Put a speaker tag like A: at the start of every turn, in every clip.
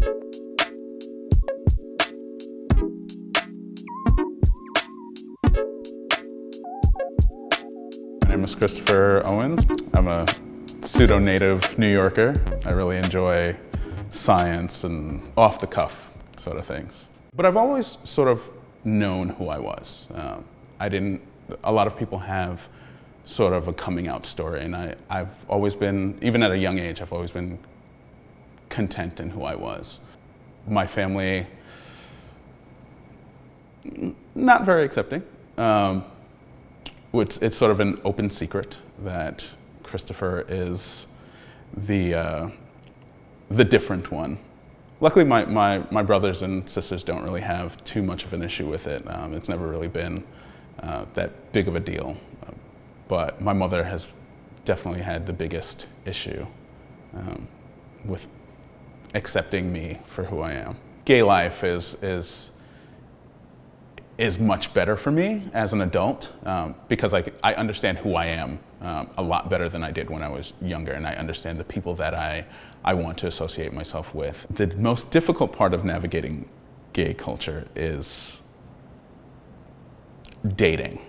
A: My name is Christopher Owens. I'm a pseudo-native New Yorker. I really enjoy science and off-the-cuff sort of things. But I've always sort of known who I was. A lot of people have sort of a coming out story, and I've always been, even at a young age, I've always been content in who I was. My family, not very accepting. It's sort of an open secret that Christopher is the different one. Luckily, my brothers and sisters don't really have too much of an issue with it. It's never really been that big of a deal. But my mother has definitely had the biggest issue with accepting me for who I am. Gay life is much better for me as an adult because I understand who I am a lot better than I did when I was younger, and I understand the people that I want to associate myself with. The most difficult part of navigating gay culture is dating.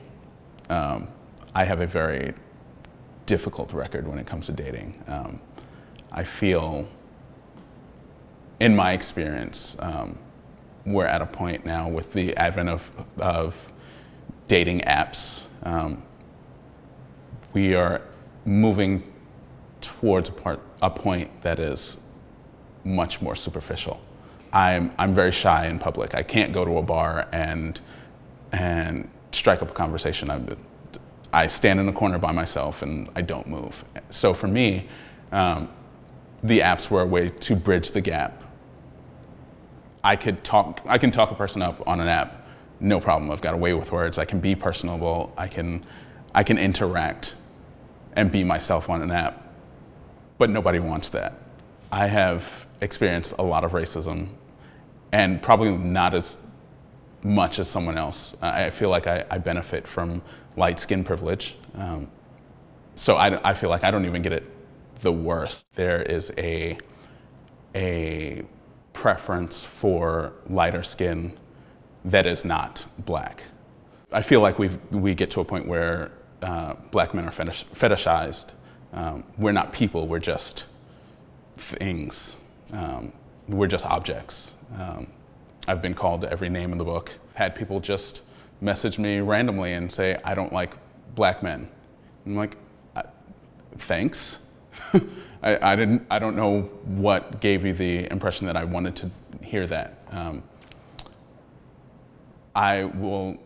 A: I have a very difficult record when it comes to dating. I feel, in my experience, we're at a point now with the advent of dating apps. We are moving towards a point that is much more superficial. I'm very shy in public. I can't go to a bar and strike up a conversation. I stand in a corner by myself and I don't move. So for me, the apps were a way to bridge the gap. I can talk a person up on an app, no problem. I've got a way with words. I can be personable. I can interact and be myself on an app. But nobody wants that. I have experienced a lot of racism, and probably not as much as someone else. I feel like I benefit from light skin privilege. So I feel like I don't even get it the worst. There is a preference for lighter skin that is not black. I feel like we get to a point where black men are fetishized. We're not people, we're just things. We're just objects. I've been called every name in the book. I've had people just message me randomly and say, I don't like black men. I'm like, thanks. I don't know what gave you the impression that I wanted to hear that. I will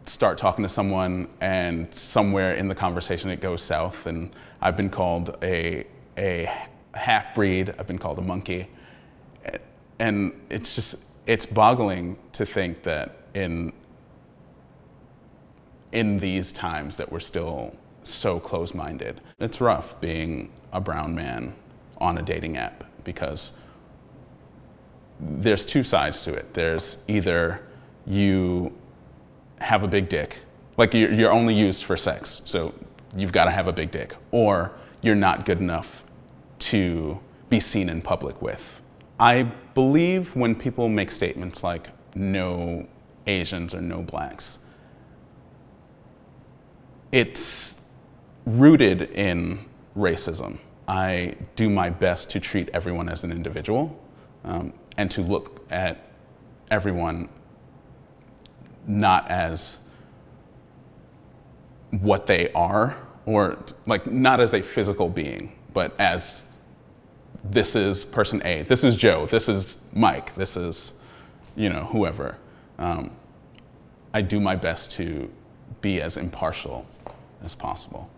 A: start talking to someone and somewhere in the conversation it goes south, and I've been called a half-breed, I've been called a monkey. And it's boggling to think that in these times that we're still so close-minded. It's rough being a brown man on a dating app because there's two sides to it. There's either you have a big dick, like you're only used for sex, so you've got to have a big dick, or you're not good enough to be seen in public with. I believe when people make statements like no Asians or no blacks, it's rooted in racism. I do my best to treat everyone as an individual and to look at everyone not as what they are, or like not as a physical being, but as this is person A, this is Joe, this is Mike, this is, whoever. I do my best to be as impartial as possible.